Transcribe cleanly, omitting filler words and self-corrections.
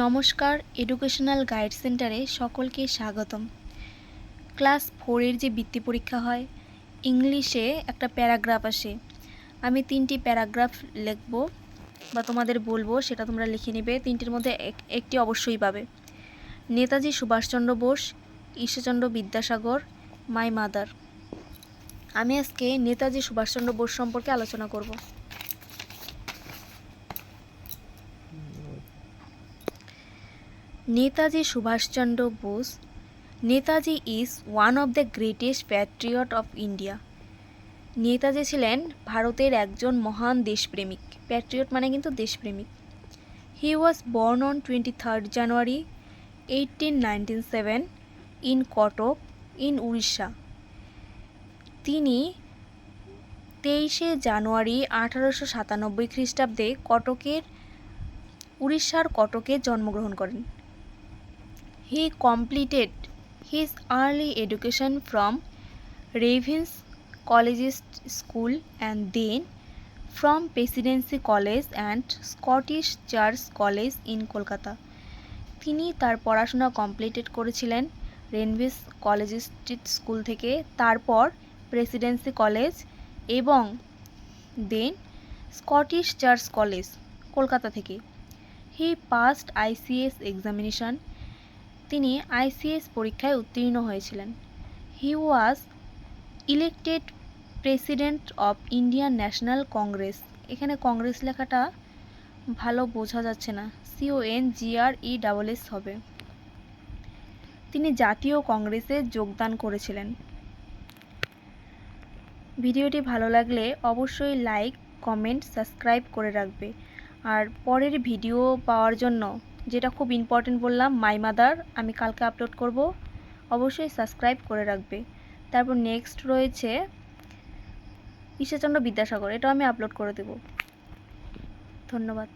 নমস্কার, educational guide সেন্টারে সকলকে স্বাগতম। ক্লাস 4-এর যে বৃত্তি পরীক্ষা হয়, ইংলিশে একটা প্যারাগ্রাফ আসে। আমি 3টি প্যারাগ্রাফ লিখব বা তোমাদের বলবো, সেটা তোমরা লিখে নেবে। 3টির মধ্যে একটি অবশ্যই পাবে। Netaji Subhash Chandra Bose, Ishwar Chandra Vidyasagar, my mother. আমি আজকে নেতাজি সুভাষচন্দ্র বোস সম্পর্কে আলোচনা করব। Netaji Subhash Chandra Bose. Netaji is one of the greatest patriot of India. Netaji ছিলেন ভারতের একজন মহান দেশপ্রেমিক। প্যাট্রিয়ট মানে কিন্তু দেশপ্রেমিক। He was born on 23rd January 1897 in Cuttack in Orissa. তিনি 23শে জানুয়ারি 1897 খ্রিস্টাব্দে উড়িষ্যার কটকে জন্মগ্রহণ করেন। He completed his early education from Ravens Collegiate School and then from Presidency College and Scottish Church College in Kolkata. তিনি তার পড়াশোনা কমপ্লিটেড করেছিলেন রেনভিস কলেজিয়েট স্কুল থেকে, তারপর প্রেসিডেন্সি কলেজ এবং then Scottish Church College Kolkata থেকে। He passed ICS examination. তিনি ICS পরীক্ষায় উত্তীর্ণ হয়েছিলেন। He was elected president of Indian National Congress. এখানে কংগ্রেস লেখাটা ভালো বোঝা যাচ্ছে না, CONGRESS হবে। তিনি জাতীয় কংগ্রেসে যোগদান করেছিলেন। ভিডিওটি ভালো লাগলে অবশ্যই লাইক, কমেন্ট, সাবস্ক্রাইব করে রাখবে। আর পরের ভিডিও পাওয়ার জন্য, যেটা খুব ইম্পর্টেন্ট বললাম, মাই মাদার, আমি কালকে আপলোড করব, অবশ্যই সাবস্ক্রাইব করে রাখবে। তারপর নেক্সট রয়েছে ঈশ্বরচন্দ্র বিদ্যাসাগর, এটাও আমি আপলোড করে দেব। ধন্যবাদ।